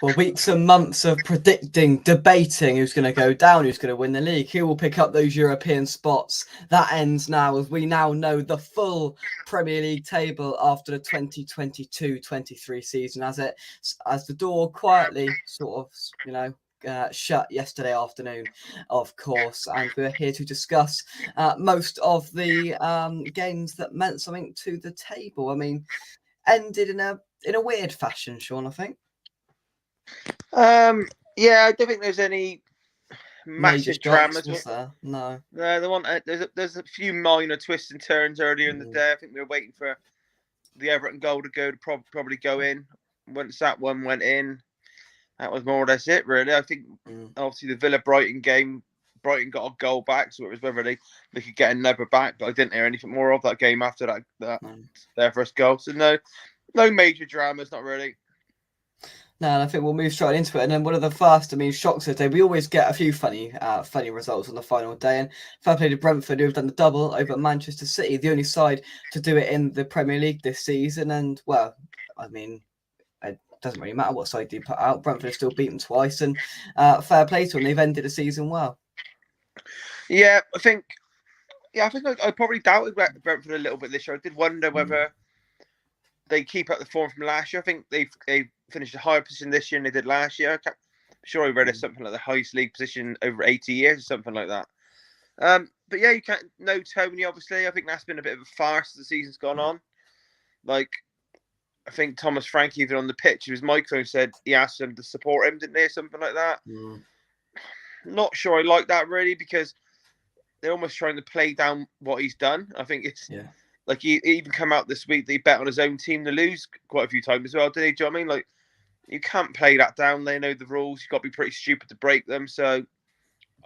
Well, weeks and months of predicting, debating who's going to go down, who's going to win the league, who will pick up those European spots. That ends now as we now know the full Premier League table after the 2022-23 season, as the door quietly sort of, shut yesterday afternoon, of course, and we're here to discuss most of the games that meant something to the table. I mean, ended in a weird fashion, Shaun, I think. Yeah, I don't think there's any massive dramas. Was there? No. There's a few minor twists and turns earlier in the day. I think we were waiting for the Everton goal to probably go in. Once that one went in, that was more or less it, really. I think obviously the Villa-Brighton game, Brighton got a goal back, so it was whether they could get another back, but I didn't hear anything more of that game after their first goal. So no major dramas, not really. No, and I think we'll move straight into it. And then one of the first, shocks of the day. We always get a few funny results on the final day. And fair play to Brentford, who have done the double over Manchester City, the only side to do it in the Premier League this season. And, well, it doesn't really matter what side you put out. Brentford have still beaten twice. And fair play to them. They've ended the season well. Yeah, I think I probably doubted Brentford a little bit this year. I did wonder whether they keep up the form from last year. I think they finished a higher position this year than they did last year. I'm sure I read it's something like the highest league position over 80 years or something like that. But yeah, you can't know Tony, obviously. I think that's been a bit of a farce as the season's gone on. Like, I think Thomas Frank, even on the pitch, his microphone said he asked them to support him, didn't they? Something like that. Not sure I like that, really, because they're almost trying to play down what he's done. I think it's... Yeah. Like, he even come out this week that he bet on his own team to lose quite a few times as well, didn't he? Do you know what I mean? Like, you can't play that down. They know the rules. You've got to be pretty stupid to break them. So,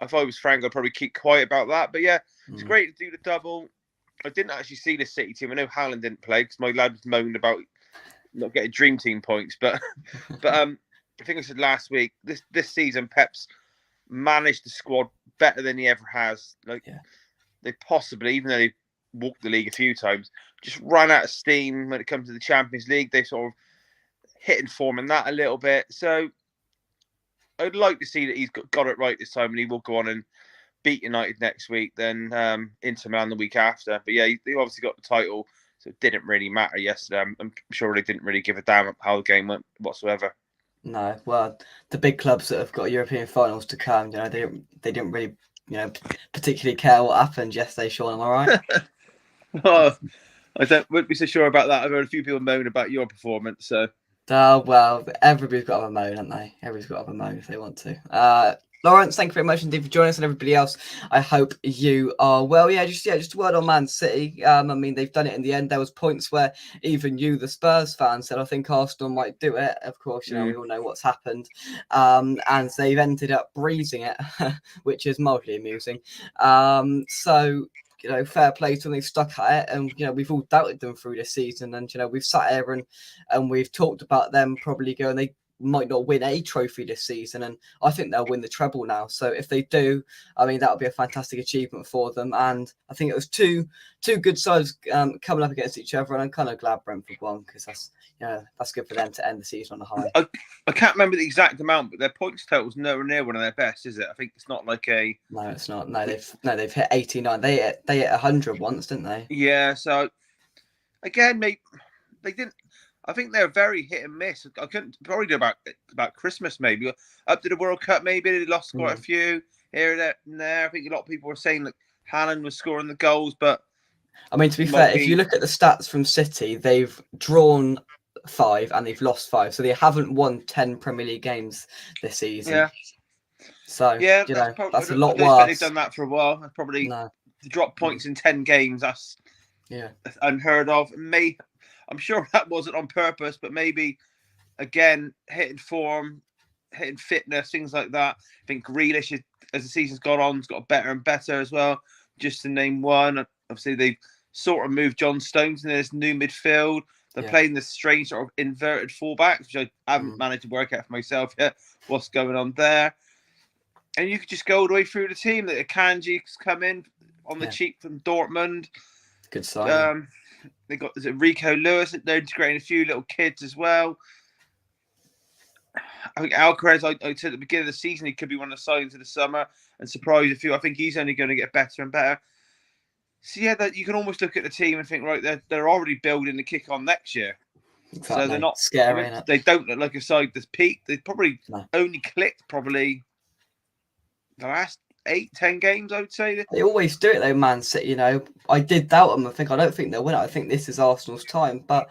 if I was Frank, I'd probably keep quiet about that. But yeah, it's great to do the double. I didn't actually see the City team. I know Haaland didn't play because my lad was moaned about not getting Dream Team points. But I think I said last week, this season, Pep's managed the squad better than he ever has. Like, they possibly, even though they walked the league a few times, just run out of steam when it comes to the Champions League. They sort of hit and form in that a little bit. So I'd like to see that he's got it right this time, and he will go on and beat United next week, then Inter Milan the week after. But yeah, they obviously got the title, so it didn't really matter yesterday. I'm sure they didn't really give a damn how the game went whatsoever. No, well, the big clubs that have got European finals to come, they didn't really, particularly care what happened yesterday, Shaun. Am I right? Oh, wouldn't be so sure about that. I've heard a few people moan about your performance. So, well, everybody's got to have a moan, haven't they? Everybody's got to have a moan if they want to. Lawrence, thank you very much indeed for joining us, and everybody else. I hope you are well. Just a word on Man City. They've done it in the end. There was points where even you, the Spurs fan, said I think Arsenal might do it. Of course, we all know what's happened, and they've ended up breezing it, which is mildly amusing. So. Fair play to them. They've stuck at it, and we've all doubted them through this season. And we've sat here and we've talked about them probably going they might not win a trophy this season, and I think they'll win the treble now. So if they do, that would be a fantastic achievement for them. And I think it was two good sides coming up against each other, and I'm kind of glad Brentford won because that's good for them to end the season on a high. I can't remember the exact amount, but their points total is nowhere near one of their best, is it? I think it's not like a. No, it's not. No, they've hit 89. They hit 100 once, didn't they? Yeah. So again, they didn't. I think they're very hit and miss. I couldn't probably do about Christmas, maybe up to the World Cup. Maybe they lost quite a few here, there, and there. I think a lot of people were saying that Haaland was scoring the goals, but to be fair, if you look at the stats from City, they've drawn 5 and they've lost 5, so they haven't won 10 Premier League games this season. Yeah. So that's a lot worse. I don't think they've done that for a while. That's probably to drop points in 10 games. That's unheard of. I'm sure that wasn't on purpose, but maybe, again, hitting form, hitting fitness, things like that. I think Grealish, as the season's gone on, has got better and better as well, just to name one. Obviously, they've sort of moved John Stones into this new midfield. They're playing this strange sort of inverted fullback, which I haven't managed to work out for myself yet, what's going on there. And you could just go all the way through the team. That Akanji's come in on the cheap from Dortmund. Good sign. They got Rico Lewis. They're integrating a few little kids as well. I think Alcaraz, I said at the beginning of the season, he could be one of the signs of the summer and surprise a few. I think he's only going to get better and better. So yeah, that you can almost look at the team and think, right, they're already building the kick on next year. So they're Exactly. not Scary, innit? they don't look like a side that's peaked. They probably No. only clicked the last 8-10 games, I would say. They always do it though, Man City. You know, I did doubt them. I don't think they'll win it. I think this is Arsenal's time, but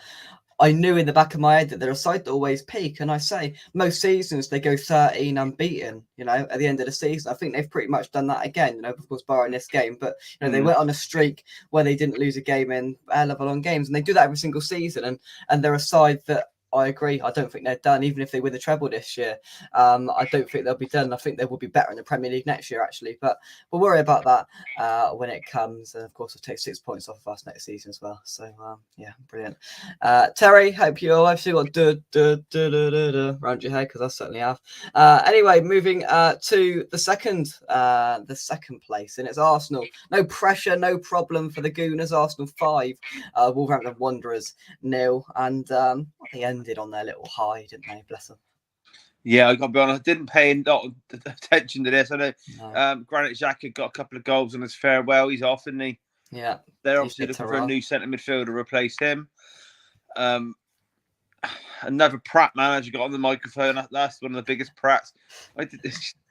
I knew in the back of my head that they're a side that always peak. And I say most seasons they go 13 unbeaten, you know, at the end of the season. I think they've pretty much done that again, you know, of course, barring this game. But, you know, they went on a streak where they didn't lose a game in a level on games. And they do that every single season. And they're a side that I agree. I don't think they're done, even if they win the treble this year. I don't think they'll be done. I think they will be better in the Premier League next year, actually. But we'll worry about that when it comes. And of course, we'll take 6 points off of us next season as well. So, yeah, brilliant. Terry, hope you've still got around your head, because I certainly have. Anyway, moving to the second place, and it's Arsenal. No pressure, no problem for the Gooners. Arsenal 5, Wolverhampton Wanderers 0, and they ended on their little high, didn't they? Bless them. Yeah, I got to be honest. I didn't pay a lot of attention to this. I know Granit Xhaka got a couple of goals on his farewell. He's off, isn't he? Yeah. They're obviously looking for a new centre midfielder to replace him. Another Pratt manager got on the microphone. That's one of the biggest Pratts.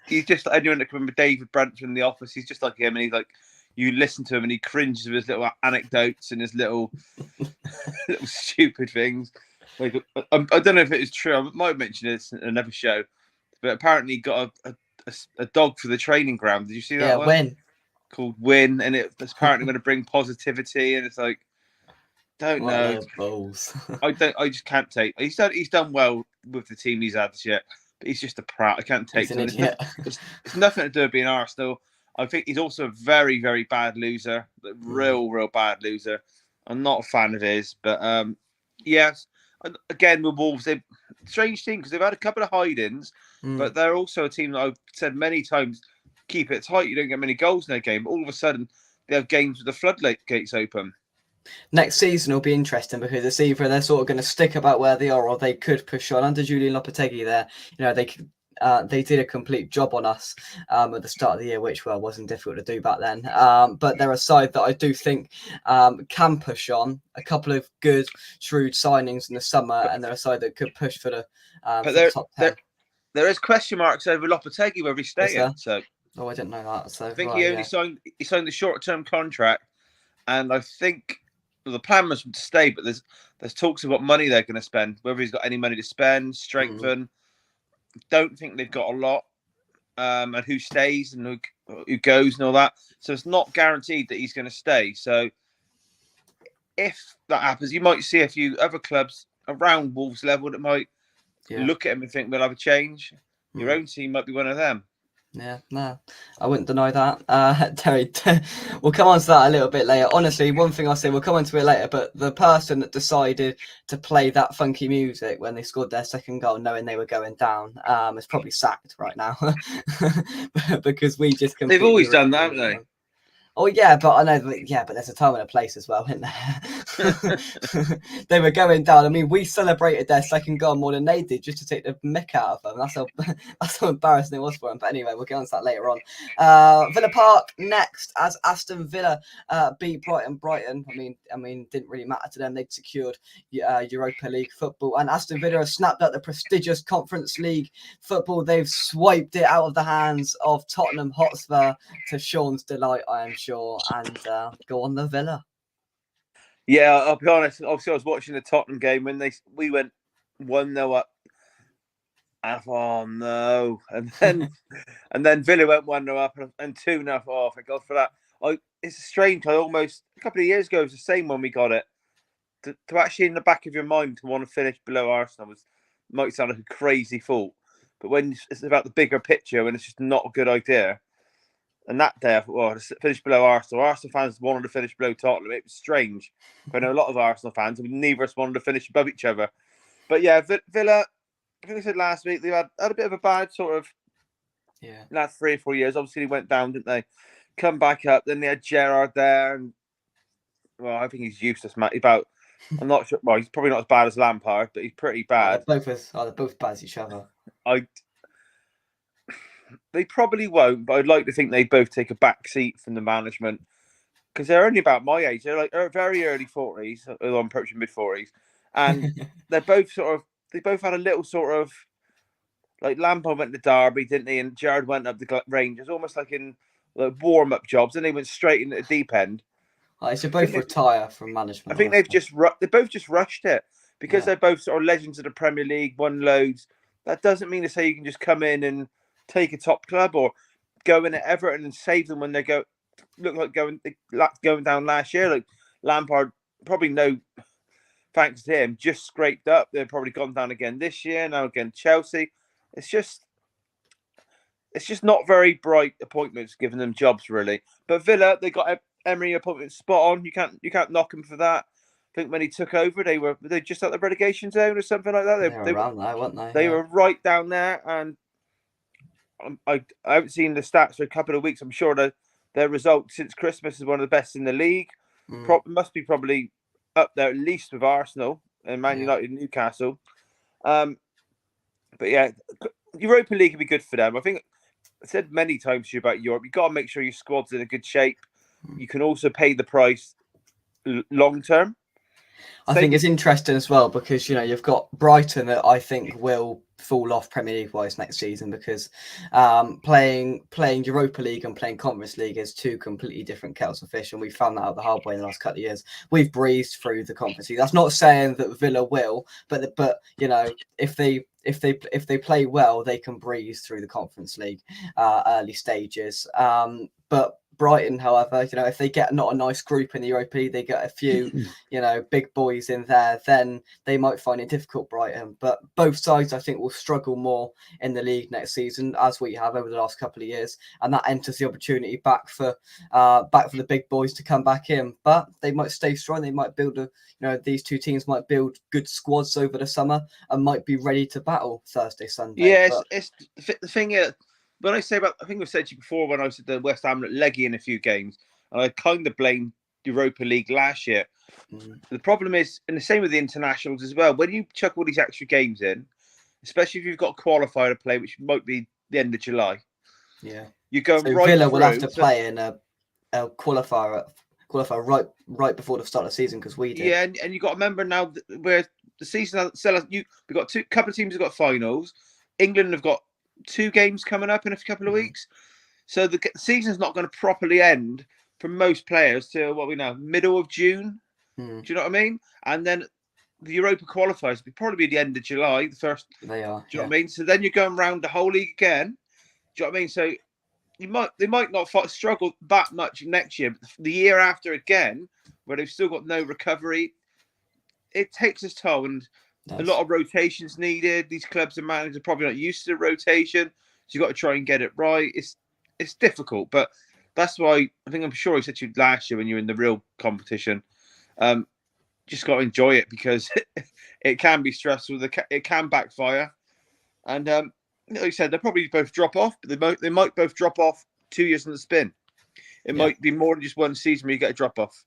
He's just like anyone that can remember David Brentford in The Office. He's just like him, and he's like, you listen to him and he cringes with his little anecdotes and his little stupid things. Like, I don't know if it is true. I might mention this in another show, but apparently he got a dog for the training ground. Did you see that? Yeah, one? Win. Called Win, and it's apparently going to bring positivity. And it's like, don't know. Balls. I just can't take. He's done well with the team he's had this year, but he's just a prat. I can't take him. It's nothing to do with being Arsenal. I think he's also a very, very bad loser. Real bad loser. I'm not a fan of his, but yes. Again, with Wolves, they're a strange team because they've had a couple of hide-ins, but they're also a team that I've said many times, keep it tight. You don't get many goals in their game. But all of a sudden, they have games with the floodgates open. Next season will be interesting because it's either they're sort of going to stick about where they are, or they could push on. Under Julian Lopetegui there, you know, they did a complete job on us at the start of the year, which wasn't difficult to do back then. But they're a side that I do think can push on. A couple of good, shrewd signings in the summer, and they're a side that could push for the top 10. There is question marks over Lopetegui whether he's staying. So, I didn't know that. So I think he only signed the short-term contract, and I think the plan was to stay. But there's talks of what money they're going to spend, whether he's got any money to spend, strengthen. Don't think they've got a lot, and who stays and who goes and all that. So it's not guaranteed that he's going to stay. So if that happens, you might see a few other clubs around Wolves level that might look at him and think we'll have a change. Your own team might be one of them. Yeah, no, I wouldn't deny that. Terry, we'll come on to that a little bit later. Honestly, one thing I'll say, we'll come on to it later, but the person that decided to play that funky music when they scored their second goal, knowing they were going down, is probably sacked right now. Because we just completely... They've always done that, haven't they? Oh, yeah, but I know, but there's a time and a place as well, isn't there? They were going down. I mean, we celebrated their second goal more than they did just to take the mick out of them. That's how embarrassing it was for them. But anyway, we'll get on to that later on. Villa Park next, as Aston Villa beat Brighton. I mean, didn't really matter to them. They'd secured Europa League football. And Aston Villa have snapped up the prestigious Conference League football. They've swiped it out of the hands of Tottenham Hotspur, to Shaun's delight, I am sure, and go on the Villa. Yeah, I'll be honest. Obviously, I was watching the Tottenham game when we went 1-0 up. Oh no! And then Villa went 1-0 up and 2-0. Oh, thank God for that. It's strange. Almost a couple of years ago, it was the same when we got it. To actually, in the back of your mind, to want to finish below Arsenal might sound like a crazy thought, but when it's about the bigger picture, when it's just not a good idea. And that day, I thought, well, to finish below Arsenal. Arsenal fans wanted to finish below Tottenham. It was strange. I know a lot of Arsenal fans, and neither of us wanted to finish above each other. But yeah, Villa, I think I said last week, they had a bit of a bad sort of last 3 or 4 years. Obviously, they went down, didn't they? Come back up. Then they had Gerrard there. And, well, I think he's useless, Matt. I'm not sure. Well, he's probably not as bad as Lampard, but he's pretty bad. They're both bad as each other. They probably won't, but I'd like to think they both take a back seat from the management because they're only about my age. They're like very early 40s, I'm approaching mid 40s, and they're both they both had a little sort of like Lampard went to Derby, didn't he? And Gerrard went up the Rangers, almost like in like warm up jobs, and they went straight into the deep end. They should both retire from management. I think they both just rushed it because they're both sort of legends of the Premier League, won loads. That doesn't mean to say you can just come in and take a top club or go in at Everton and save them when they look like going down last year. Like Lampard, probably no thanks to him, just scraped up. They've probably gone down again this year. Now again Chelsea. It's just not very bright appointments giving them jobs really. But Villa, they got Emery appointment spot on. You can't knock them for that. I think when he took over, they were just at the relegation zone or something like that. They were around there, weren't they? They were right down there, and I haven't seen the stats for a couple of weeks. I'm sure that their result since Christmas is one of the best in the league. Must be probably up there at least with Arsenal and Man United and Newcastle. But yeah, Europa League would be good for them. I think I said many times to you about Europe. You've got to make sure your squad's in a good shape. You can also pay the price long term. I think it's interesting as well because you've got Brighton that I think will fall off Premier League wise next season because playing Europa League and playing Conference League is two completely different kettles of fish, and we found that out the hard way in the last couple of years. We've breezed through the Conference League. That's not saying that Villa will, but if they play well, they can breeze through the Conference League early stages. But Brighton, however, if they get not a nice group in the Europa League, they get a few, big boys in there, then they might find it difficult, Brighton. But both sides, I think, will struggle more in the league next season, as we have over the last couple of years, and that enters the opportunity back for the big boys to come back in. But they might stay strong. They might build these two teams might build good squads over the summer and might be ready to battle Thursday, Sunday. Yeah, it's the thing is. When I say about, I think I've said to you before when I was at the West Ham leggy in a few games, and I kind of blamed Europa League last year. The problem is, and the same with the internationals as well, when you chuck all these extra games in, especially if you've got a qualifier to play, which might be the end of July. Yeah. You go so right Villa through, will have to play in a qualifier right before the start of the season because we did. Yeah, and you got to remember now where the season we've got couple of teams have got finals. England have got 2 games coming up in a couple of weeks, so the season's not going to properly end for most players till what we know, middle of June. Do you know what I mean? And then the Europa qualifiers will probably be the end of July, the first. They are. Do you know what I mean? So then you're going round the whole league again. Do you know what I mean? So they might not struggle that much next year, but the year after again, where they've still got no recovery, it takes its toll and. A lot of rotations needed. These clubs and managers are probably not used to the rotation, so you've got to try and get it right. It's difficult, but that's why I'm sure I said to you last year when you were in the real competition, just got to enjoy it because it can be stressful. It can backfire, and like you said, they'll probably both drop off, but they might both drop off 2 years in the spin. It might be more than just one season where you get a drop off.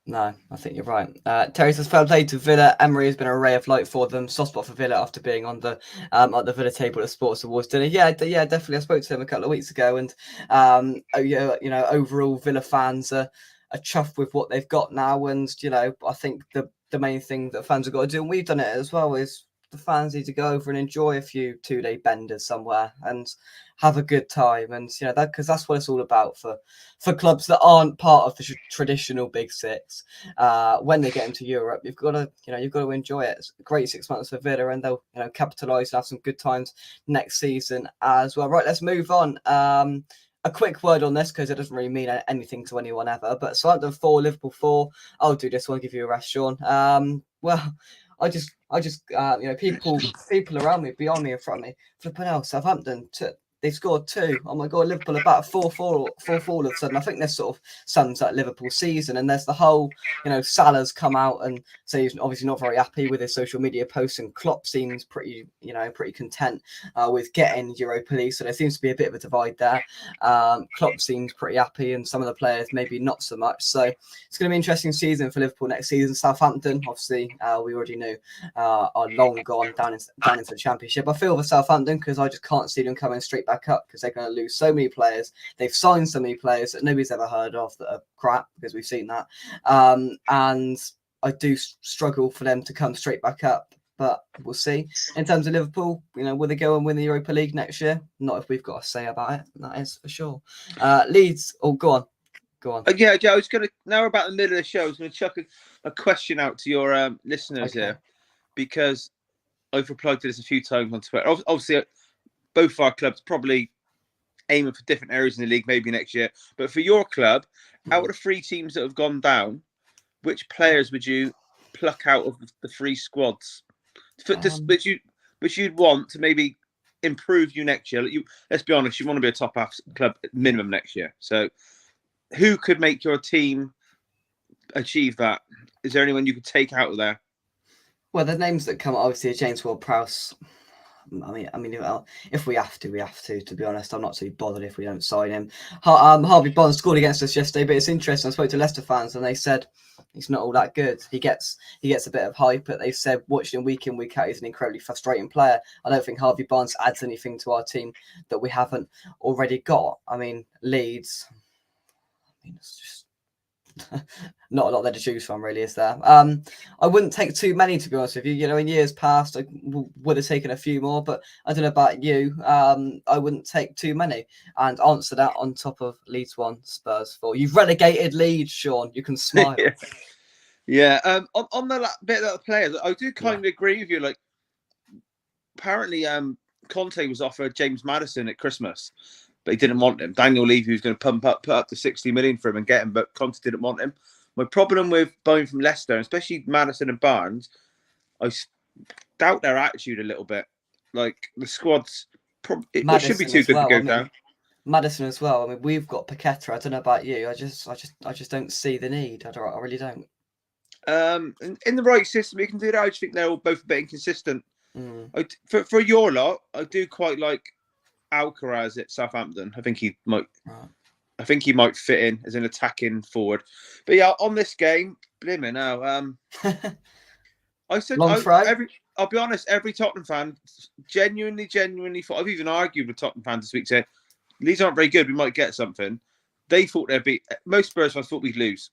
No, I think you're right. Terry says, fair play to Villa. Emery has been a ray of light for them. Soft spot for Villa after being on the at the Villa table at Sports Awards dinner. Yeah, definitely. I spoke to him a couple of weeks ago, and overall Villa fans are chuffed with what they've got now. And I think the main thing that fans have got to do, and we've done it as well, is the fans need to go over and enjoy a few 2-day benders somewhere and have a good time. And that because that's what it's all about for clubs that aren't part of the traditional big six. When they get into Europe, you've got to enjoy it. It's a great 6 months for Villa, and they'll capitalise and have some good times next season as well. Right, let's move on. A quick word on this because it doesn't really mean anything to anyone ever. But Southampton 4, Liverpool 4. I'll do this one. Give you a rest, Shaun. Well. I just people around me, beyond me, in front of me, flipping out. Southampton They scored 2. Oh my God, Liverpool are about 4-4 all of a sudden. I think this sort of sums up Liverpool's season. And there's the whole, Salah's come out and say he's obviously not very happy with his social media posts, and Klopp seems pretty content with getting Europa League. So there seems to be a bit of a divide there. Klopp seems pretty happy, and some of the players maybe not so much. So it's going to be an interesting season for Liverpool next season. Southampton, obviously, we already knew are long gone down into the Championship. I feel for Southampton because I just can't see them coming straight back up, because they're going to lose so many players. They've signed so many players that nobody's ever heard of that are crap, because we've seen that. And I do struggle for them to come straight back up, but we'll see. In terms of Liverpool, will they go and win the Europa League next year? Not if we've got a say about it. That is for sure. Leeds. Oh, go on. Yeah, Joe, I was going to, now about the middle of the show, I was going to chuck a question out to your listeners here, because I've replied to this a few times on Twitter. Obviously, both of our clubs probably aiming for different areas in the league maybe next year. But for your club, out of the 3 teams that have gone down, which players would you pluck out of the 3 squads, which you'd want to maybe improve you next year? Let's be honest, you want to be a top half club minimum next year. So who could make your team achieve that? Is there anyone you could take out of there? Well, the names that come obviously are James Ward-Prowse. I mean, if we have to, we have to. To be honest, I'm not too bothered if we don't sign him. Harvey Barnes scored against us yesterday, but it's interesting. I spoke to Leicester fans, and they said he's not all that good. He gets a bit of hype, but they said watching him week in, week out, he's an incredibly frustrating player. I don't think Harvey Barnes adds anything to our team that we haven't already got. I mean, Leeds. It's just not a lot there to choose from, really, is there? I wouldn't take too many, to be honest with you. In years past, I would have taken a few more, but I don't know about you. I wouldn't take too many. And answer that on top of Leeds 1, Spurs 4. You've relegated Leeds, Shaun. You can smile. Yeah. On the bit of the players, I do kind of agree with you. Like, apparently, Conte was offered James Maddison at Christmas, but he didn't want him. Daniel Levy was going to put up the 60 million for him and get him, but Conte didn't want him. My problem with buying from Leicester, especially Maddison and Barnes, I doubt their attitude a little bit. Like, the squad's it should be too good to go down. Maddison as well. I mean, we've got Paqueta. I don't know about you. I just don't see the need. I really don't. In the right system, you can do that. I just think they're all both a bit inconsistent. For your lot, I do quite like Alcaraz at Southampton. I think he might. Right. I think he might fit in as an attacking forward. But yeah, on this game, blimmin' no. I said I'll be honest. Every Tottenham fan genuinely thought. I've even argued with Tottenham fans this week saying Leeds aren't very good. We might get something. They thought they'd be. Most Spurs fans thought we'd lose.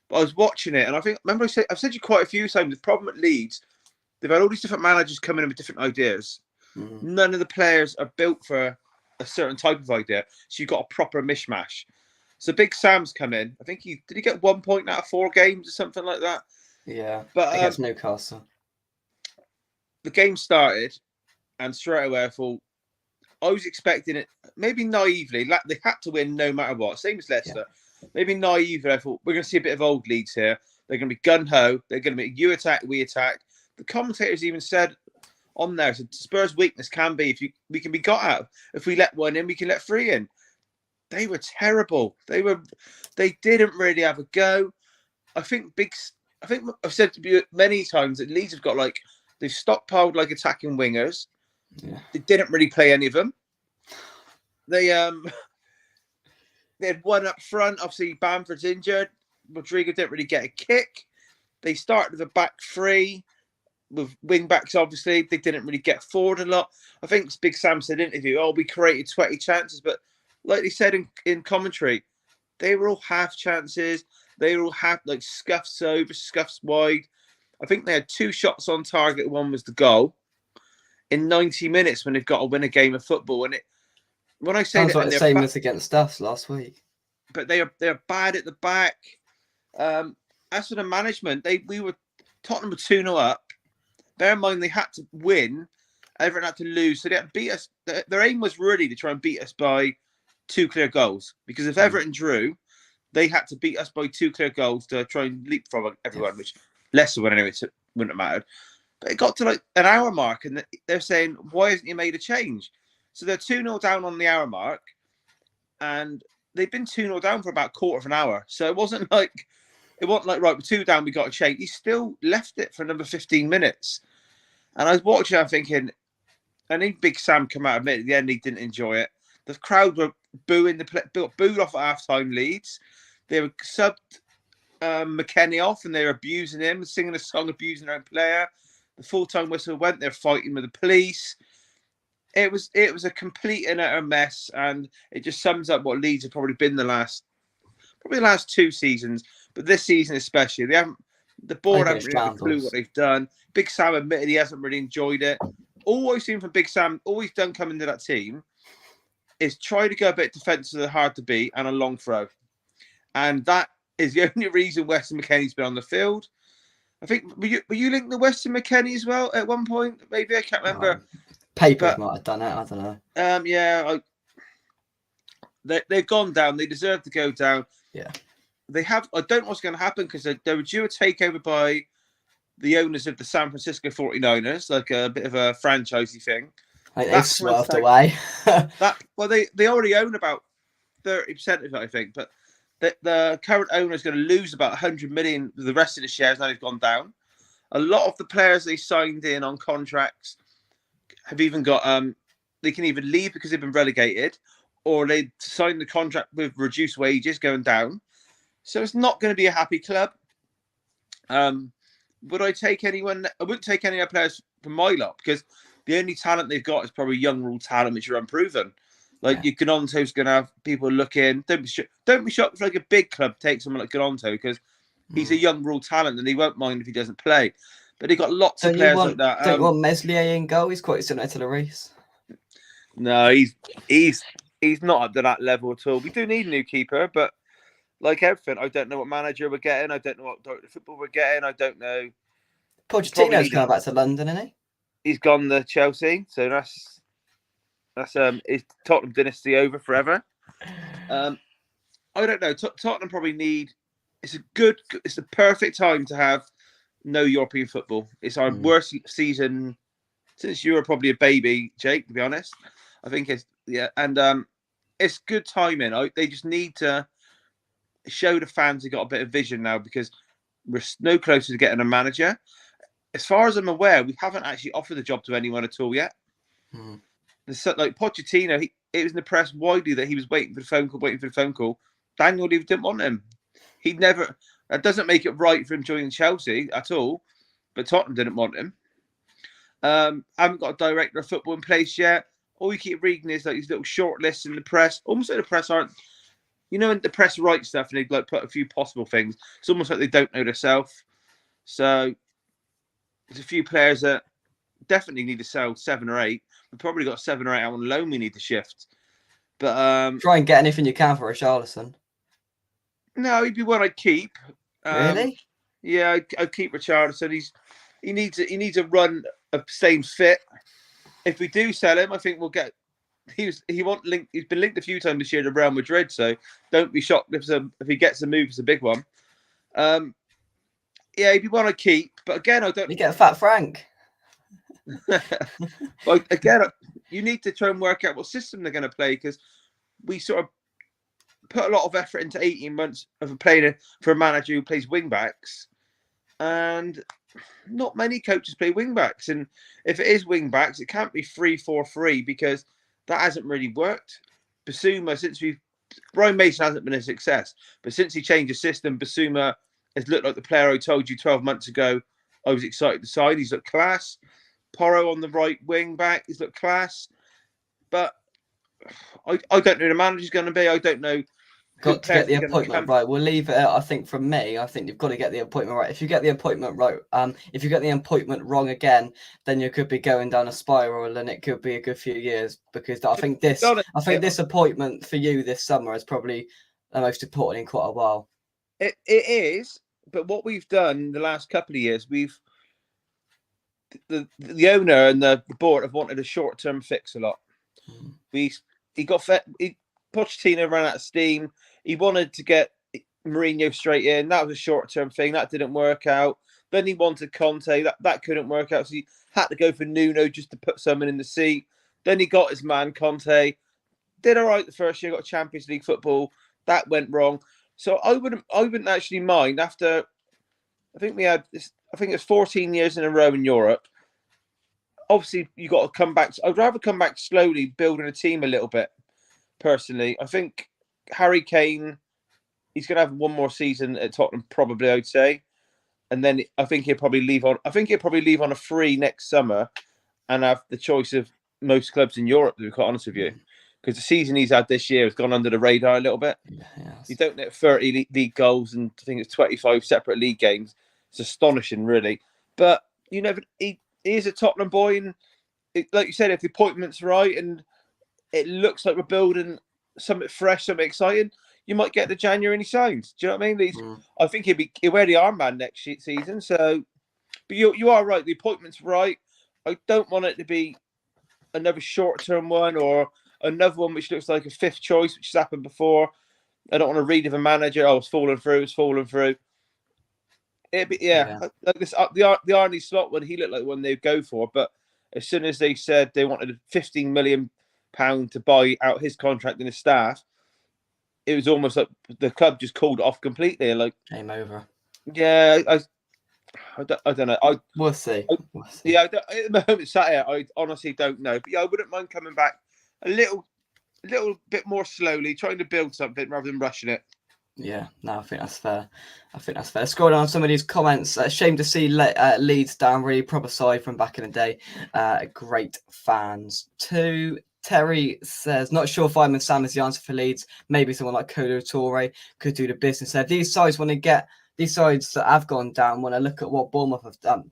But I was watching it, and I've said to you quite a few times. The problem at Leeds, they've had all these different managers coming in with different ideas. None of the players are built for a certain type of idea, so you've got a proper mishmash. So Big Sam's come in. I think he get 1 point out of 4 games or something like that. Yeah, but against Newcastle, the game started, and straight away I was expecting it. Maybe naively, they had to win no matter what. Same as Leicester. Yeah. Maybe naively, I thought we're going to see a bit of old Leeds here. They're going to be gun ho. They're going to be you attack, we attack. The commentators even said on there, so Spurs' weakness can be we can be got out. If we let 1 in, we can let 3 in. They were terrible. They didn't really have a go. I think I've said to you many times that Leeds have got they've stockpiled attacking wingers. Yeah. They didn't really play any of them. They had one up front. Obviously, Bamford's injured. Rodrigo didn't really get a kick. They started with a back 3. With wing backs, obviously, they didn't really get forward a lot. I think Big Sam said in the interview, we created 20 chances, but like they said in commentary, they were all half chances. They were all half scuffs over, scuffs wide. I think they had 2 shots on target. One was the goal in 90 minutes when they've got to win a game of football. And when I say sounds like the same as against us last week, but they're bad at the back. As for the management, Tottenham were 2-0 up. Bear in mind, they had to win. Everton had to lose. So they had to beat us. Their aim was really to try and beat us by 2 clear goals. Because if Everton drew, they had to beat us by 2 clear goals to try and leapfrog everyone, which Leicester won anyway, so it wouldn't have mattered. But it got to an hour mark, and they're saying, why hasn't he made a change? So they're 2-0 down on the hour mark, and they've been 2-0 down for about a quarter of an hour. So it wasn't like right, we're 2 down, we got to change. He still left it for another 15 minutes. And I was watching, I'm thinking, I need Big Sam come out. Admit at the end he didn't enjoy it. The crowd were booing booed off at halftime leads. They were subbed McKennie off, and they were abusing him, singing a song abusing their own player. The full-time whistle went. They're fighting with the police. It was a complete and utter mess, and it just sums up what Leeds have probably been the last 2 seasons, but this season especially. The board haven't really had a clue what they've done. Big Sam admitted he hasn't really enjoyed it. All I've seen from Big Sam, all he's done coming to that team, is try to go a bit defensive, hard to beat, and a long throw. And that is the only reason Weston McKennie's been on the field. I think, were you linked to Weston McKennie as well at one point? Maybe, I can't remember. Papers might have done it, I don't know. Yeah, they've gone down. They deserve to go down. Yeah. They have. I don't know what's going to happen, because they were due a takeover by the owners of the San Francisco 49ers, like a bit of a franchisey thing. They've swerved away. They already own about 30% of it, I think. But the current owner is going to lose about 100 million of the rest of the shares now they've gone down. A lot of the players they signed in on contracts have even got they can either leave because they've been relegated, or they signed the contract with reduced wages going down. So it's not going to be a happy club. Would I take anyone? I wouldn't take any other players from my lot, because the only talent they've got is probably young raw talent, which are unproven. Like your Gononto's going to have people looking. Don't be shocked if like a big club takes someone like Gononto, because he's a young raw talent and he won't mind if he doesn't play. But they've got lots of players like that. Don't you want Meslier in goal? He's quite similar to Lloris. No, he's not up to that level at all. We do need a new keeper, but like everything, I don't know what manager we're getting. I don't know what director of football we're getting. I don't know. Pochettino's coming back to London, isn't he? He's gone to Chelsea, so that's his Tottenham dynasty over forever. I don't know. Tottenham probably need. It's the perfect time to have no European football. It's our worst season since you were probably a baby, Jake. To be honest, I think it's and it's good timing. They just need to show the fans they've got a bit of vision now, because we're no closer to getting a manager. As far as I'm aware, we haven't actually offered the job to anyone at all yet. Like Pochettino, it was in the press widely that he was waiting for the phone call. Daniel Levy didn't want him. He'd never. That doesn't make it right for him joining Chelsea at all. But Tottenham didn't want him. Haven't got a director of football in place yet. All you keep reading is like these little short lists in the press. Almost like the press aren't. You know, when the press write stuff and they like put a few possible things. It's almost like they don't know themselves. So there's a few players that definitely need to sell 7 or 8. We've probably got 7 or 8 out on loan we need to shift. But try and get anything you can for a Richarlison. No, he'd be one I'd keep. Really? Yeah, I'd keep Richarlison. He needs a run of staying fit. If we do sell him, I think we'll get. He's been linked a few times this year to Real Madrid, so don't be shocked if he gets a move. It's a big one. Yeah, he'd be one I'd keep. But again, I don't. You get a fat Frank. But again, you need to try and work out what system they're going to play, because we sort of put a lot of effort into 18 months of playing for a manager who plays wing backs, and not many coaches play wing backs. And if it is wing backs, it can't be 3-4-3, because that hasn't really worked. Basuma, Brian Mason hasn't been a success, but since he changed the system, Basuma has looked like the player I told you 12 months ago I was excited to sign. He's looked class. Porro on the right wing back, he's looked class. But I don't know who the manager's going to be. I don't know. Got to get the appointment right. We'll leave it. I think from me, I think you've got to get the appointment right. If you get the appointment right, if you get the appointment wrong again, then you could be going down a spiral, and it could be a good few years. Because I think this appointment for you this summer is probably the most important in quite a while. It is, but what we've done the last couple of years, the owner and the board have wanted a short-term fix a lot. Pochettino ran out of steam. He wanted to get Mourinho straight in. That was a short-term thing. That didn't work out. Then he wanted Conte. That couldn't work out. So he had to go for Nuno just to put someone in the seat. Then he got his man Conte, did all right the first year, got Champions League football. That went wrong. So I wouldn't actually mind after. I think we had this. I think it's 14 years in a row in Europe. Obviously, you got to come back. I'd rather come back slowly, building a team a little bit. Personally, I think Harry Kane, he's going to have one more season at Tottenham, probably. I'd say, and then I think he'll probably leave on. I think he'll probably leave on a free next summer, and have the choice of most clubs in Europe. To be quite honest with you, because the season he's had this year has gone under the radar a little bit. Yes. You don't get 30 league goals and I think it's 25 separate league games. It's astonishing, really. But you never. He is a Tottenham boy, and like you said, if the appointment's right and it looks like we're building something fresh, something exciting, you might get the January and he signs. Do you know what I mean? I think he'll wear the armband next season. So, but you are right. The appointment's right. I don't want it to be another short-term one or another one which looks like a fifth choice, which has happened before. I don't want to read of a manager. Oh, it's fallen through. It'd be, like this. The Arnie Slot one, he looked like one they'd go for, but as soon as they said they wanted £15 million to buy out his contract and his staff, it was almost like the club just called it off completely. Like game over. Yeah, I don't know. We'll see. Yeah, at the moment sat here, I honestly don't know. But yeah, I wouldn't mind coming back a little bit more slowly, trying to build something rather than rushing it. Yeah, no, I think that's fair. Scrolling on some of these comments, shame to see Leeds down, really proper side from back in the day. Great fans too. Terry says, not sure if I'm Sam is the answer for Leeds. Maybe someone like Kolo Toure could do the business there. These sides that have gone down, when I look at what Bournemouth have done,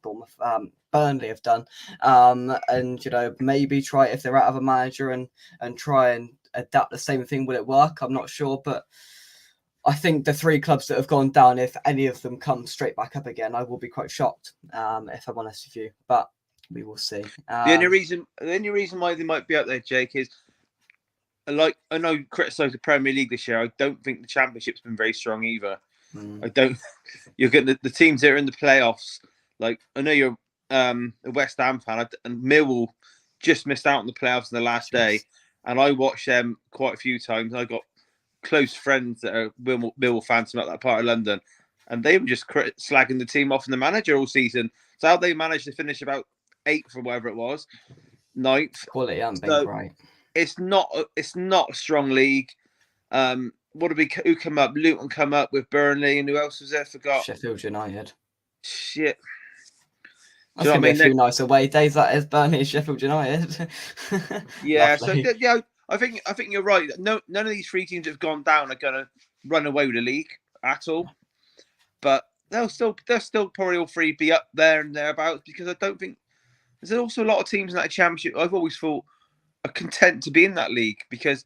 Burnley have done, and maybe try if they're out of a manager and try and adapt the same thing. Will it work? I'm not sure, but I think the three clubs that have gone down, if any of them come straight back up again, I will be quite shocked, if I'm honest with you. But we will see. The only reason why they might be up there, Jake, is like I know you criticised the Premier League this year. I don't think the Championship's been very strong either. I don't. You're getting the teams that are in the playoffs. Like I know you're a West Ham fan, and Millwall just missed out on the playoffs on the last day, and I watched them quite a few times. I got close friends that are Millwall fans from that part of London, and they were just slagging the team off and the manager all season. So how they managed to finish about 8th or whatever it was, 9th. Quality hasn't been great. It's not a strong league. Who come up? Luton come up with Burnley, and who else was there? Forgot. Sheffield United. Shit. That's going to be a few nice away days. That is Burnley, Sheffield United. Yeah. So yeah, I think you're right. No, none of these three teams that have gone down are going to run away with the league at all. But they'll still probably all three be up there and thereabouts, because I don't think there's also a lot of teams in that Championship I've always thought are content to be in that league, because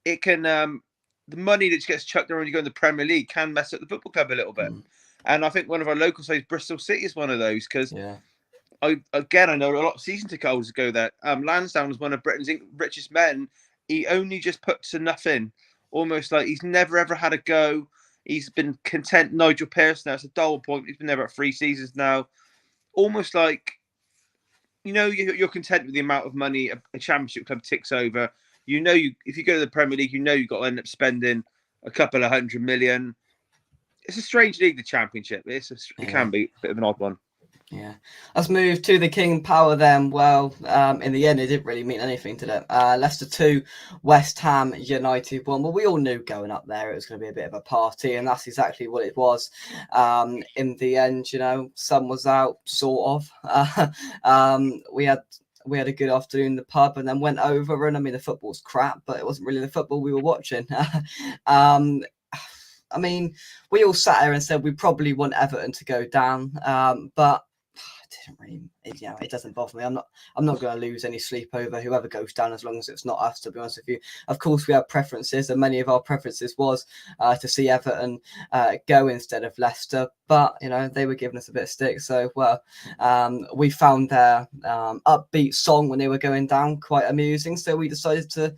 it can the money that gets chucked around when you go in the Premier League can mess up the football club a little bit. And I think one of our local sides, Bristol City, is one of those, because I know a lot of season ticket holders go there. Lansdowne was one of Britain's richest men. He only just puts enough in, almost like he's never ever had a go. He's been content. Nigel Pearson, that's a dull point. He's been there about 3 seasons now. Almost like, you're content with the amount of money a Championship club ticks over. If you go to the Premier League, you've got to end up spending a couple of $100 million. It's a strange league, the Championship. It can be a bit of an odd one. Yeah. Let's move to the King Power then. Well, in the end, it didn't really mean anything to them. Leicester 2, West Ham United 1. Well, we all knew going up there it was going to be a bit of a party, and that's exactly what it was. In the end, sun was out, sort of. We had a good afternoon in the pub and then went over, and the football's crap, but it wasn't really the football we were watching. We all sat there and said we probably want Everton to go down, but it didn't really. It doesn't bother me. I'm not going to lose any sleep over whoever goes down, as long as it's not us. To be honest with you, of course we have preferences, and many of our preferences was to see Everton go instead of Leicester. But they were giving us a bit of stick. So we found their upbeat song when they were going down quite amusing. So we decided to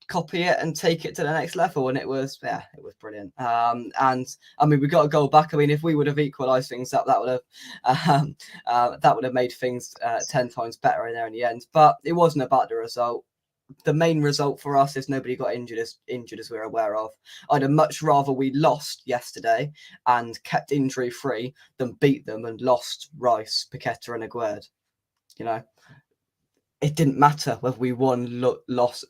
copy it and take it to the next level, and it was brilliant. And I mean, we got a goal back. I mean, if we would have equalised things up, that would have made things 10 times better in there in the end. But it wasn't about the result. The main result for us is nobody got injured as we're aware of. I'd have much rather we lost yesterday and kept injury free than beat them and lost Rice, Paqueta, and Aguerd. You know, it didn't matter whether we won, lost,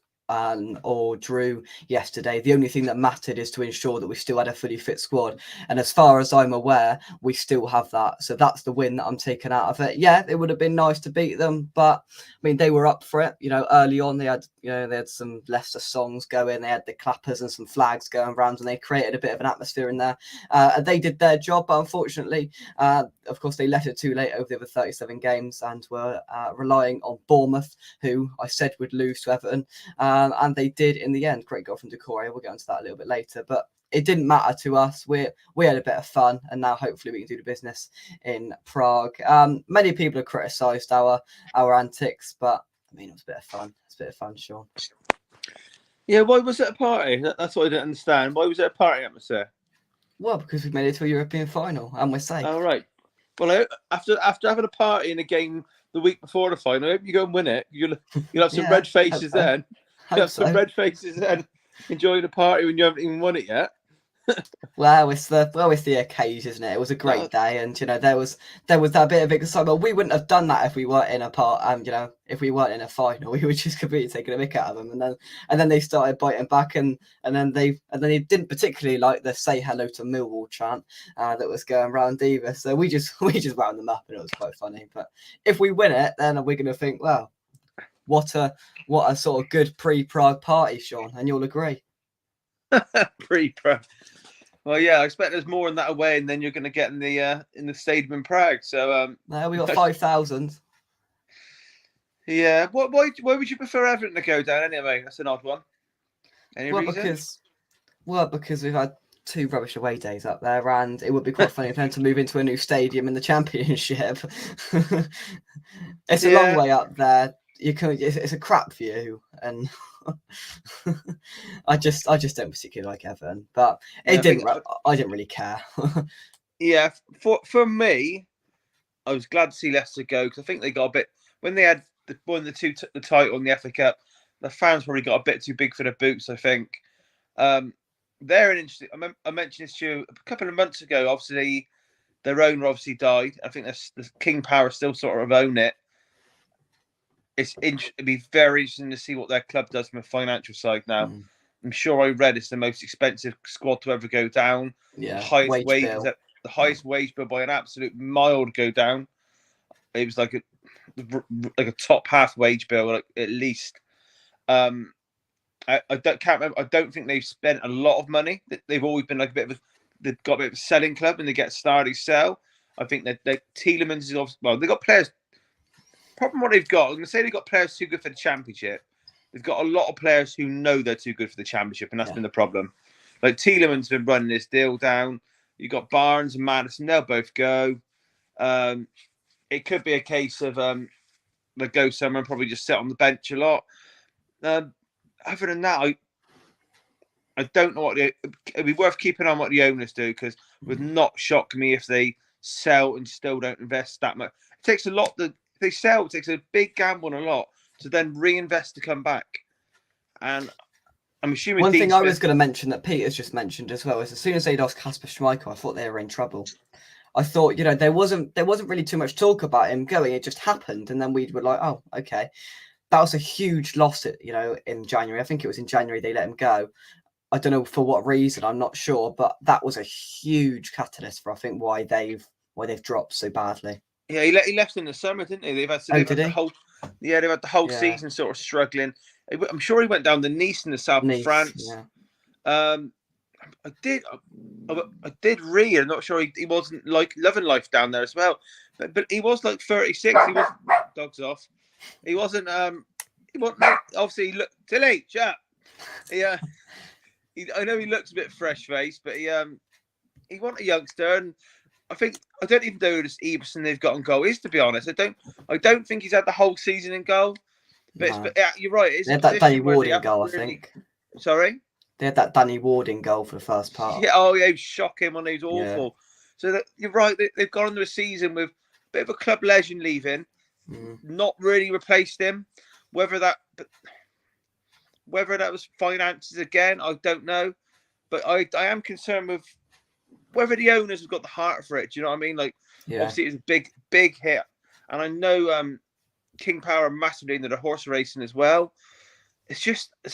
or drew yesterday. The only thing that mattered is to ensure that we still had a fully fit squad. And as far as I'm aware, we still have that. So that's the win that I'm taking out of it. Yeah, it would have been nice to beat them, but I mean, they were up for it. You know, early on, they had some Leicester songs going. They had the clappers and some flags going around, and they created a bit of an atmosphere in there. And they did their job, but unfortunately, of course, they left it too late over the other 37 games and were relying on Bournemouth, who I said would lose to Everton. And they did in the end. Great goal from Decore. We'll get into that a little bit later. But it didn't matter to us. We had a bit of fun, and now hopefully we can do the business in Prague. Many people have criticised our antics, but I mean, it was a bit of fun. It's a bit of fun, Shaun. Yeah, why was it a party? That's what I didn't understand. Why was it a party atmosphere? Well, because we made it to a European final and we're safe. Oh, right. Well, after having a party in a game the week before the final, I hope you go and win it. You'll have some red faces then. You'll have some red faces then. Enjoying the party when you haven't even won it yet. Well, it's the occasion, isn't it? It was a great day, and there was that bit of excitement. We wouldn't have done that if we weren't in if we weren't in a final. We were just completely taking a mick out of them, and then they started biting back, and then they didn't particularly like the "Say Hello to Millwall" chant that was going around either. So we just wound them up, and it was quite funny. But if we win it, then we're going to think, well, what a sort of good pre-Prague party, Shaun, and you'll agree. Pre-Prague. Well, yeah, I expect there's more in that away, and then you're going to get in the stadium in Prague. So no, we got 5,000. Yeah, why would you prefer Everton to go down anyway? That's an odd one. Any reason? Because we've had 2 rubbish away days up there, and it would be quite funny for them to move into a new stadium in the Championship. It's a long way up there. It's a crap view, and I just don't particularly like Everton, but I didn't really care. Yeah, for me, I was glad to see Leicester go because I think they got a bit when they had won the title in the FA Cup. The fans probably got a bit too big for their boots. I think they're an interesting. I mentioned this to you a couple of months ago. Obviously, their owner died. I think the King Power still sort of own it. It'd be very interesting to see what their club does from a financial side now. I'm sure I read it's the most expensive squad to ever go down. Yeah, the highest wage bill by an absolute mile to go down. It was like a top half wage bill, at least. I can't remember. I don't think they've spent a lot of money. They've always been like they've got a bit of a selling club, and they get started sell. I think that Tielemans is they've got players. Problem what they've got, I'm going to say they've got players too good for the Championship. They've got a lot of players who know they're too good for the Championship, and that's been the problem. Like Tielemans been running this deal down. You've got Barnes and Maddison, they'll both go. It could be a case of they go somewhere and probably just sit on the bench a lot. Other than that, I don't know it'd be worth keeping on what the owners do, because it would not shock me if they sell and still don't invest that much. It takes a lot they sell, it takes a big gamble and a lot to then reinvest to come back. And I'm assuming one thing I was going to mention that Peter's just mentioned as well is as soon as they lost Kasper Schmeichel, I thought they were in trouble. I thought, there wasn't really too much talk about him going. It just happened, and then we were like, oh, okay. That was a huge loss, in January. I think it was in January they let him go. I don't know for what reason, I'm not sure, but that was a huge catalyst for I think why they've dropped so badly. Yeah, he left in the summer, didn't he? They've had the whole season sort of struggling. I'm sure he went down to Nice in the south of France. Yeah. I did read. I'm not sure he wasn't like loving life down there as well, but he was like 36. He was dogs off. He wasn't. He wasn't. Obviously, he looked. Tilly, shut up. I know he looks a bit fresh faced, but he wasn't a youngster, and I don't even know who this Eberson they've got on goal is, to be honest. I don't think he's had the whole season in goal. But, you're right. They had that Danny Ward in goal, I think. Sorry. They had that Danny Ward in goal for the first part. Yeah. Oh yeah, shock him on those awful. Yeah. So that you're right. They've gone into a season with a bit of a club legend leaving, not really replaced him. Whether that was finances again, I don't know. But I am concerned with whether the owners have got the heart for it. Do you know what I mean? Like, obviously it was a big hit, and I know King Power are massively into the horse racing as well. It's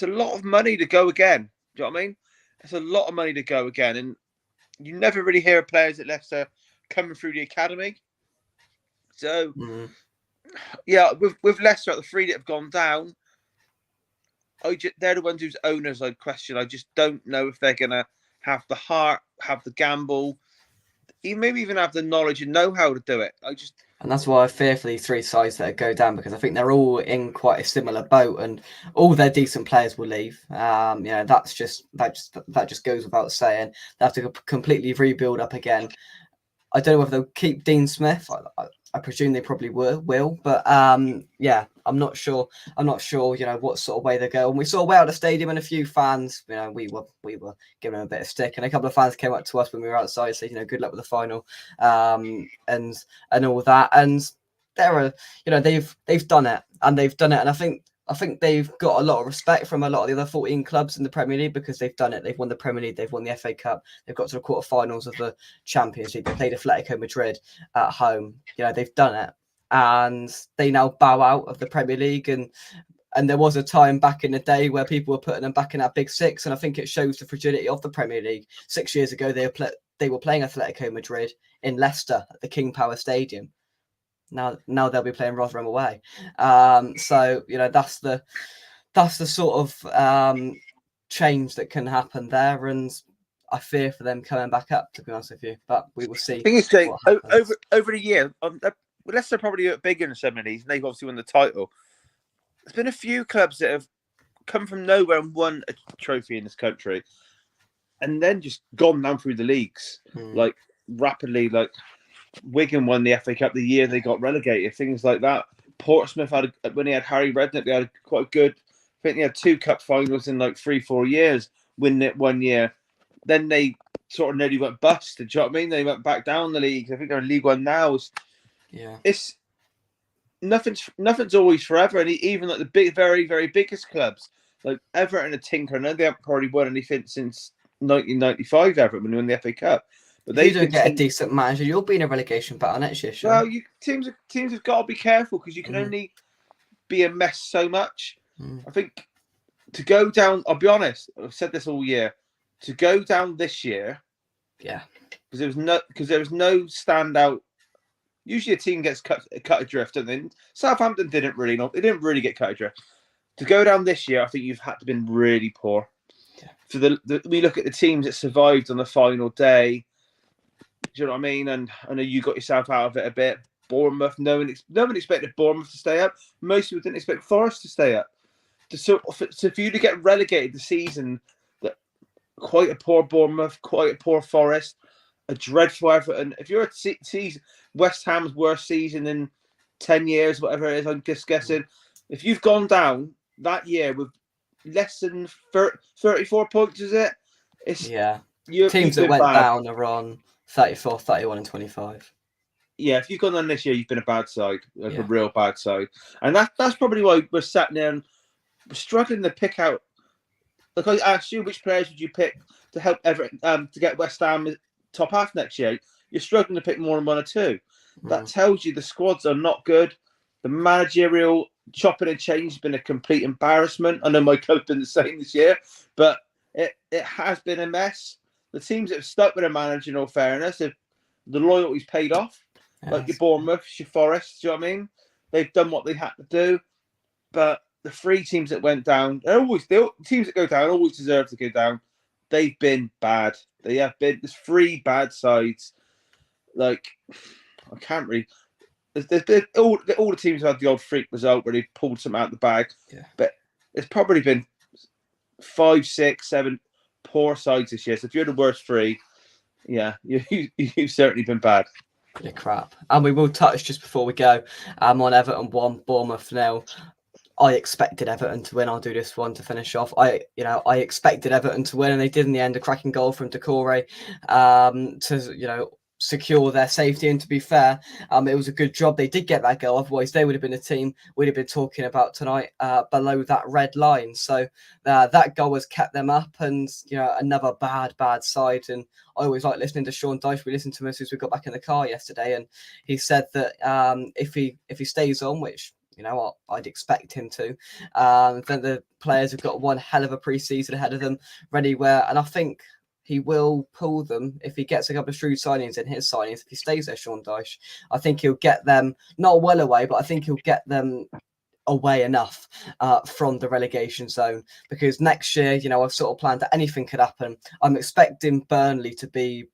a lot of money to go again. Do you know what I mean? It's a lot of money to go again, and you never really hear of players at Leicester coming through the academy. So, yeah, with Leicester at the three that have gone down, they're the ones whose owners I'd question. I just don't know if they're gonna have the heart, have the gamble, maybe even have the knowledge and know how to do it. And that's why I fear for these three sides that go down, because I think they're all in quite a similar boat, and all their decent players will leave. That just goes without saying. They have to completely rebuild up again. I don't know whether they'll keep Dean Smith. I presume they probably will, but I'm not sure. I'm not sure, what sort of way they go. And we saw at the stadium, and a few fans, we were giving them a bit of stick, and a couple of fans came up to us when we were outside, said, good luck with the final, and all that. And they've done it, and I think they've got a lot of respect from a lot of the other 14 clubs in the Premier League, because they've done it. They've won the Premier League. They've won the FA Cup. They've got to the quarterfinals of the Champions League. They played Atletico Madrid at home. They've done it, and they now bow out of the Premier League. And there was a time back in the day where people were putting them back in that big six, and I think it shows the fragility of the Premier League. 6 years ago, they were playing Atletico Madrid in Leicester at the King Power Stadium. Now they'll be playing Rotherham away. So that's the sort of change that can happen there, and I fear for them coming back up, to be honest with you. But we will see. I think it's Jake, over the year, Leicester probably bigger than some of these, and they've obviously won the title. There's been a few clubs that have come from nowhere and won a trophy in this country, and then just gone down through the leagues like rapidly. Like Wigan won the FA Cup the year they got relegated, things like that. Portsmouth when they had Harry Redknapp, they had quite a good. I think they had 2 cup finals in like 3-4 years, winning it one year. Then they sort of nearly went bust. Do you know what I mean? They went back down the league. I think they're in League One now. It's nothing's always forever, and even like the big, very, very biggest clubs like Everton and Tinker, I know they haven't probably won anything since 1995. Everton when they won the FA Cup. But if you don't get a decent manager, you'll be in a relegation battle next year, Shaun. Well, teams have got to be careful, because you can only be a mess so much. I think to go down, I'll be honest, I've said this all year, to go down this year, because there was no standout. Usually a team gets cut adrift, don't they? Southampton didn't really get cut adrift. To go down this year, I think you've had to been really poor. So we look at the teams that survived on the final day. Do you know what I mean? And I know you got yourself out of it a bit. Bournemouth, no one expected Bournemouth to stay up. Most people didn't expect Forest to stay up. So for you to get relegated the season, that quite a poor Bournemouth, quite a poor Forest, a dreadful Everton. If you're at West Ham's worst season in 10 years, whatever it is, I'm just guessing. If you've gone down that year with less than 34 points, is it? Teams that went down are on 34, 31 and 25. Yeah, if you've gone on this year, you've been a bad side, a real bad side. And that's probably why we're sat there and we're struggling to pick out. Like I asked you, which players would you pick to help Everton to get West Ham top half next year? You're struggling to pick more than 1 or 2. That tells you the squads are not good. The managerial chopping and change has been a complete embarrassment. I know my club's been the same this year, but it has been a mess. The teams that have stuck with a manager, in all fairness, the loyalty's paid off. Like your Bournemouth, your Forest, do you know what I mean? They've done what they had to do. But the 3 teams that went down, the teams that go down always deserve to go down. They've been bad. They have been. There's 3 bad sides. Like, I can't really. There's been all the teams have had the odd freak result where they pulled something out of the bag. But it's probably been 5, 6, 7 poor sides this year. So if you're the worst 3, you've certainly been bad. Crap. And we will touch just before we go on Everton 1, Bournemouth 0. I expected Everton to win. I'll do this one to finish off. I expected Everton to win, and they did in the end. A cracking goal from Decore to secure their safety. And to be fair, it was a good job they did get that goal. Otherwise, they would have been a team we'd have been talking about tonight below that red line. So that goal has kept them up, and another bad side. And I always like listening to Shaun Dyche. We listened to him as soon as we got back in the car yesterday, and he said that if he stays on, which I'd expect him to. Then the players have got one hell of a pre-season ahead of them, ready and I think he will pull them if he gets a couple of shrewd signings in his signings. If he stays there, Shaun Dyche, I think he'll get them not well away, but I think he'll get them away enough from the relegation zone, because next year, I've sort of planned that anything could happen. I'm expecting Burnley to be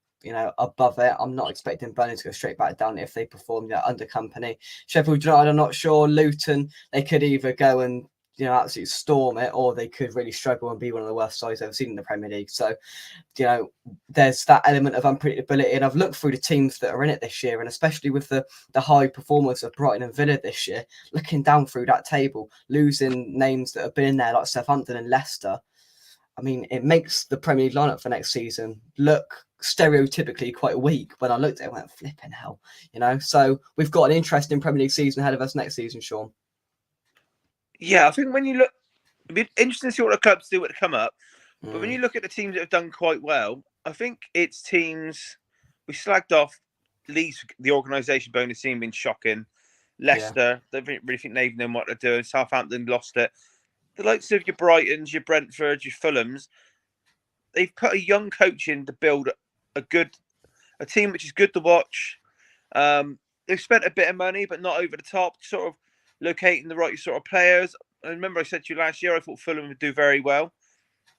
above it. I'm not expecting Burnley to go straight back down if they perform under company. Sheffield United, I'm not sure. Luton, they could either go and absolutely storm it, or they could really struggle and be one of the worst sides I've ever seen in the Premier League. So there's that element of unpredictability, and I've looked through the teams that are in it this year, and especially with the high performance of Brighton and Villa this year, looking down through that table, losing names that have been in there like Southampton and Leicester. I mean, it makes the Premier League lineup for next season look stereotypically quite weak. When I looked at it, I went, flipping hell, So we've got an interesting Premier League season ahead of us next season, Shaun. Yeah, I think when you look, it'd be interesting to see what the clubs do when they come up. But when you look at the teams that have done quite well, I think it's teams we slagged off. Leeds, the organisation bonus team, been shocking. Leicester, don't really think they've known what they're doing. Southampton lost it. The likes of your Brightons, your Brentfords, your Fulhams, they've put a young coach in to build a team which is good to watch. They've spent a bit of money, but not over the top, sort of locating the right sort of players. I remember I said to you last year, I thought Fulham would do very well.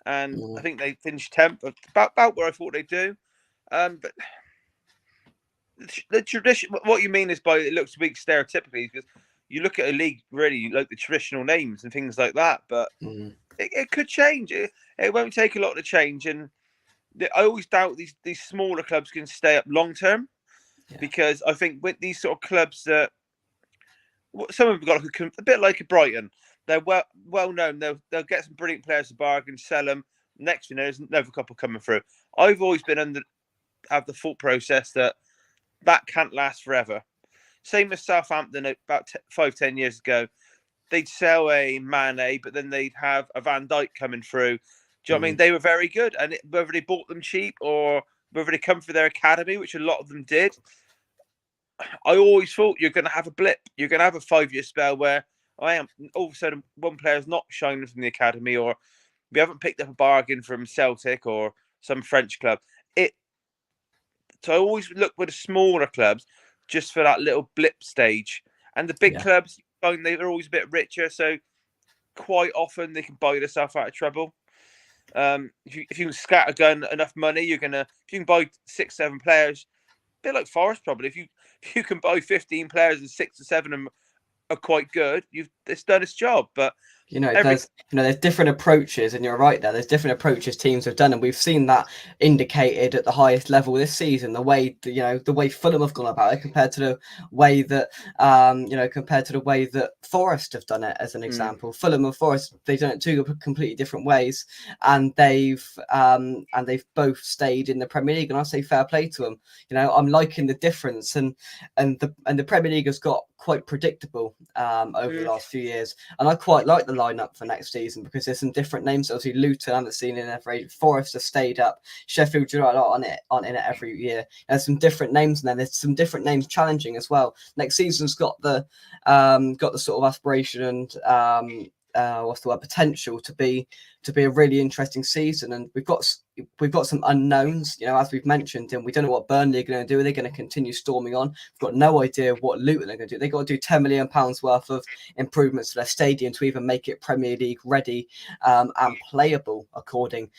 And I think they finished 10th, about where I thought they'd do. But the tradition, what you mean is by it looks weak stereotypically, because you look at a league really like the traditional names and things like that, but it could change. It won't take a lot to change, and I always doubt these smaller clubs can stay up long term, because I think with these sort of clubs that some of them got a bit like a Brighton, they're well known. They'll get some brilliant players to bargain, sell them. Next thing there's another couple coming through. I've always been have the thought process that can't last forever. Same as Southampton about 5-10 years ago. They'd sell a Mane, but then they'd have a Van Dijk coming through. Do you know what I mean? They were very good. And whether they bought them cheap or whether they come through their academy, which a lot of them did, I always thought you're going to have a blip. You're going to have a 5-year spell where all of a sudden one player's not shining from the academy, or we haven't picked up a bargain from Celtic or some French club. So I always look with the smaller clubs just for that little blip stage. And the big clubs, they're always a bit richer, so quite often they can buy themselves out of trouble. If you can scattergun enough money, if you can buy 6-7 players, a bit like Forest probably. If you can buy 15 players and 6 or 7 of them are quite good, it's done its job. But there's different approaches, and you're right there. There's different approaches teams have done, and we've seen that indicated at the highest level this season. The way Fulham have gone about it compared to the way that Forest have done it, as an example. Fulham and Forest, they've done it two completely different ways, and they've both stayed in the Premier League. And I say fair play to them. I'm liking the difference, and the Premier League has got quite predictable over the last few years, and I quite like the lineup for next season because there's some different names. Obviously, Luton I haven't seen in there for ages. Forest have stayed up. Sheffield United aren't in it every year. There's some different names, and then there's some different names challenging as well. Next season's got the sort of aspiration and potential to be a really interesting season. And we've got some unknowns, as we've mentioned, and we don't know what Burnley are going to do. Are they going to continue storming on? We've got no idea what Luton are going to do. They've got to do £10 million worth of improvements to their stadium to even make it Premier League ready and playable according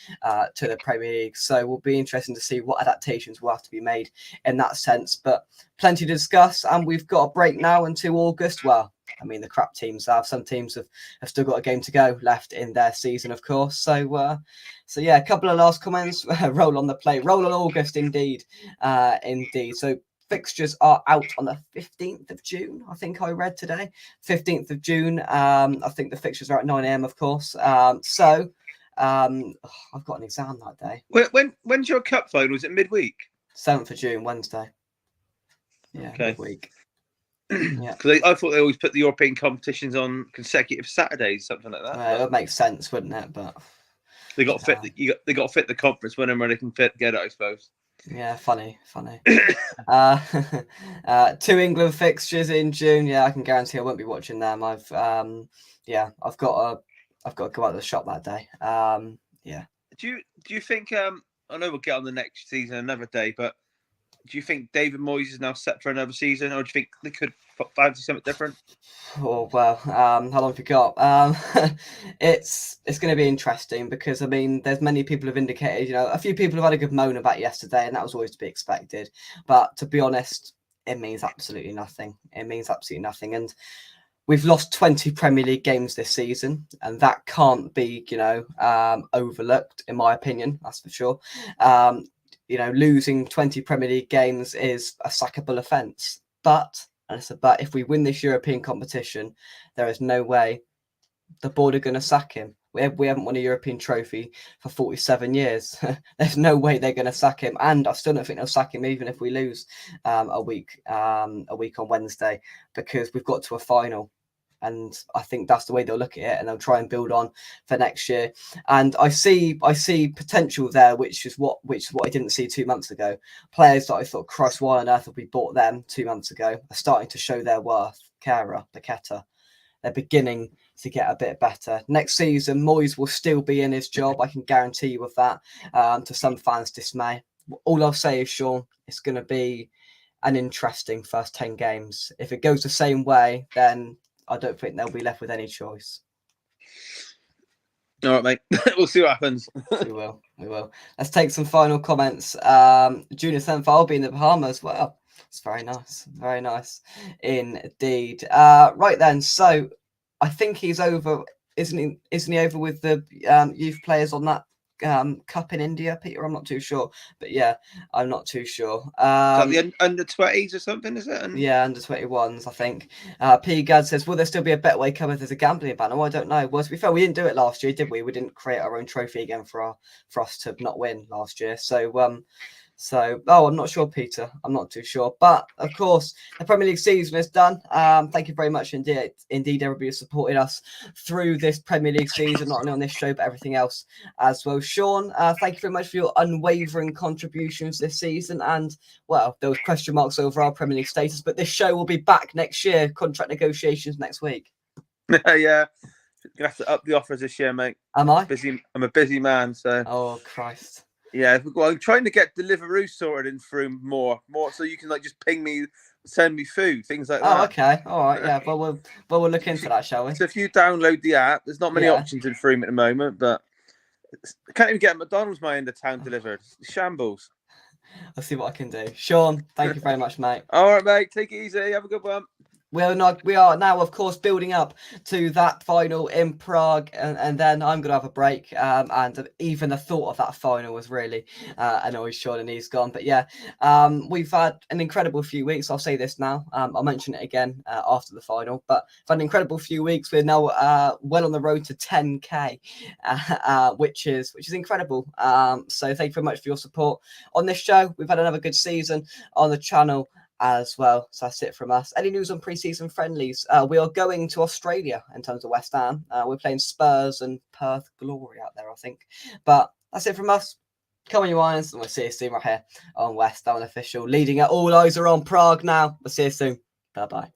to the Premier League. So it will be interesting to see what adaptations will have to be made in that sense. But plenty to discuss, and we've got a break now until August. Well, I mean, the crap teams have. Some teams have still got a game to go left in their season, of course. So a couple of last comments. Roll on the plate. Roll on August, indeed. So fixtures are out on the 15th of June. I think I read today, 15th of June. I think the fixtures are at 9 a.m. of course. I've got an exam that day. When's your cup final? Is it midweek? 7th of June, Wednesday. Yeah, okay. Midweek. Yeah, because I thought they always put the European competitions on consecutive Saturdays, something like that. It would make sense, wouldn't it? But they got to fit. They got to fit the conference whenever they can get it, I suppose. Yeah, funny. 2 England fixtures in June. Yeah, I can guarantee I won't be watching them. I've got to go out to the shop that day. Yeah. Do you think? I know we'll get on the next season another day, but do you think David Moyes is now set for another season, or do you think they could fancy something different? Oh well, how long have we got? It's going to be interesting because I mean, there's many people have indicated, a few people have had a good moan about yesterday, and that was always to be expected. But to be honest, it means absolutely nothing. And we've lost 20 Premier League games this season, and that can't be, overlooked, in my opinion. That's for sure. Losing 20 Premier League games is a sackable offence. But if we win this European competition, there is no way the board are going to sack him. We haven't won a European trophy for 47 years. There's no way they're going to sack him, and I still don't think they'll sack him even if we lose a week on Wednesday, because we've got to a final. And I think that's the way they'll look at it, and they'll try and build on for next year. And I see potential there, which is what I didn't see 2 months ago. Players that I thought, Christ, why on earth have we bought them 2 months ago, are starting to show their worth. Kara, Paqueta, they're beginning to get a bit better. Next season, Moyes will still be in his job. I can guarantee you of that. To some fans' dismay. All I'll say is, Shaun, it's going to be an interesting first 10 games. If it goes the same way, then I don't think they'll be left with any choice. All right, mate. We'll see what happens. We will. Let's take some final comments. June 7th, I'll be in the Bahamas. Well, it's very nice. Very nice indeed. Right then. So I think he's over. Isn't he over with the youth players on that cup in India, Peter? I'm not too sure, but yeah, I'm not too sure. Is that the under 20s or something, is it? Yeah, under 21s, I think. P. Gad says, will there still be a Betway Cup if there's a gambling ban? Oh, I don't know. Well, to be fair, we didn't do it last year, did we? We didn't create our own trophy again for us to not win last year. I'm not sure, Peter. I'm not too sure. But, of course, the Premier League season is done. Thank you very much indeed, everybody who supported us through this Premier League season, not only on this show, but everything else as well. Shaun, thank you very much for your unwavering contributions this season. And, well, there was question marks over our Premier League status, but this show will be back next year. Contract negotiations next week. Yeah. Gonna have to up the offers this year, mate. Am I? I'm a busy man, so. Oh, Christ. Yeah, well, I'm trying to get Deliveroo sorted in through more, so you can just ping me, send me food, things like that. Oh, okay, all right, yeah. Well, we'll look into that, shall we? So if you download the app, there's not many options in Froome at the moment, but I can't even get McDonald's my end of town delivered. It's shambles. I'll see what I can do. Shaun, thank you very much, mate. All right, mate. Take it easy. Have a good one. We are now, of course, building up to that final in Prague, and then I'm going to have a break. And even the thought of that final was really annoying Shaun, and he's gone. But yeah, we've had an incredible few weeks. I'll say this now. I'll mention it again after the final. But we've had an incredible few weeks. We're now well on the road to 10K, which is incredible. So thank you very much for your support on this show. We've had another good season on the channel as well. So that's it from us. Any news on pre-season friendlies? We are going to Australia in terms of West Ham. We're playing Spurs and Perth Glory out there, I think. But that's it from us. Come on, you Irons, and we'll see you soon right here on West Ham Official. Leading it, all eyes are on Prague now. We'll see you soon. Bye-bye.